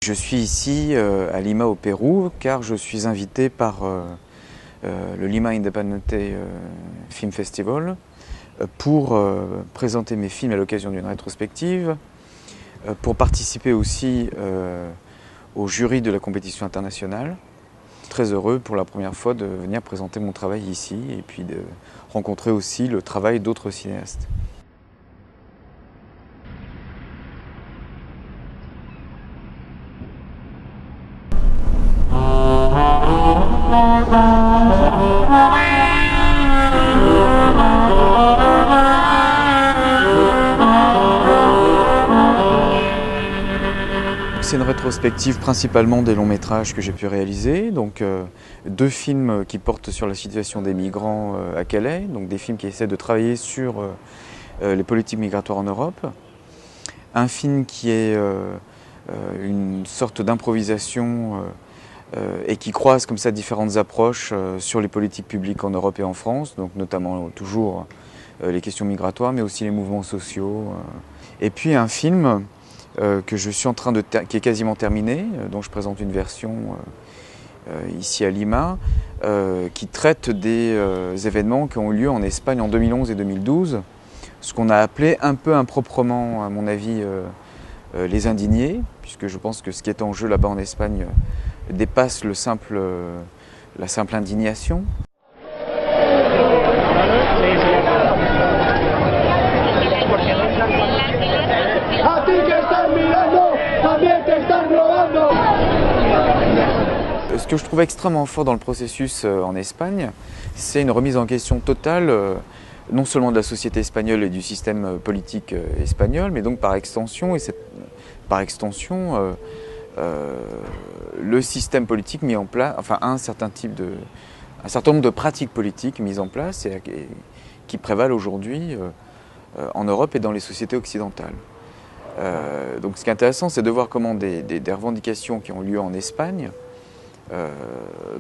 Je suis ici à Lima au Pérou car je suis invité par le Lima Independiente Film Festival pour présenter mes films à l'occasion d'une rétrospective, pour participer aussi au jury de la compétition internationale. Très heureux pour la première fois de venir présenter mon travail ici et puis de rencontrer aussi le travail d'autres cinéastes. C'est une rétrospective principalement des longs métrages que j'ai pu réaliser, donc deux films qui portent sur la situation des migrants à Calais, donc des films qui essaient de travailler sur les politiques migratoires en Europe. Un film qui est une sorte d'improvisation et qui croise comme ça différentes approches sur les politiques publiques en Europe et en France, donc notamment toujours les questions migratoires, mais aussi les mouvements sociaux. Et puis un film que je suis en train qui est quasiment terminé, dont je présente une version ici à Lima, qui traite des événements qui ont eu lieu en Espagne en 2011 et 2012, ce qu'on a appelé un peu improprement, à mon avis, les indignés, puisque je pense que ce qui est en jeu là-bas en Espagne dépasse la simple indignation. Ce que je trouve extrêmement fort dans le processus en Espagne, c'est une remise en question totale, non seulement de la société espagnole et du système politique espagnol, mais donc par extension, le système politique mis en place, enfin un certain nombre de pratiques politiques mises en place et qui prévalent aujourd'hui en Europe et dans les sociétés occidentales. Donc ce qui est intéressant, c'est de voir comment des revendications qui ont lieu en Espagne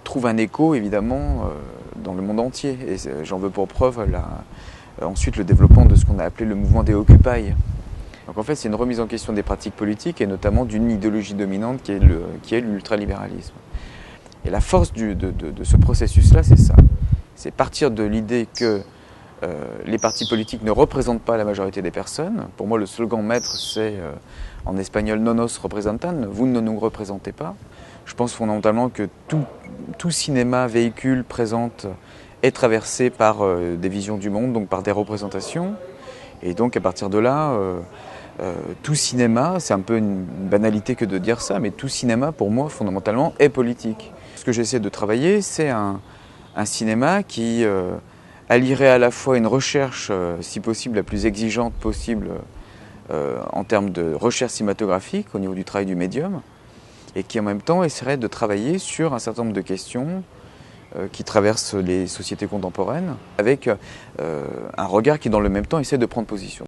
trouvent un écho évidemment dans le monde entier. Et j'en veux pour preuve ensuite le développement de ce qu'on a appelé le mouvement des Occupy. Donc en fait, c'est une remise en question des pratiques politiques et notamment d'une idéologie dominante qui est l'ultralibéralisme. Et la force de ce processus-là, c'est ça. C'est partir de l'idée que les partis politiques ne représentent pas la majorité des personnes. Pour moi, le slogan maître, c'est en espagnol « no nos representan », vous ne nous représentez pas. Je pense fondamentalement que tout cinéma, véhicule, présente est traversé par des visions du monde, donc par des représentations. Et donc à partir de là, tout cinéma, c'est un peu une banalité que de dire ça, mais tout cinéma pour moi fondamentalement est politique. Ce que j'essaie de travailler, c'est un cinéma qui allierait à la fois une recherche, si possible, la plus exigeante possible en termes de recherche cinématographique au niveau du travail du médium, et qui en même temps essaierait de travailler sur un certain nombre de questions qui traversent les sociétés contemporaines, avec un regard qui dans le même temps essaie de prendre position.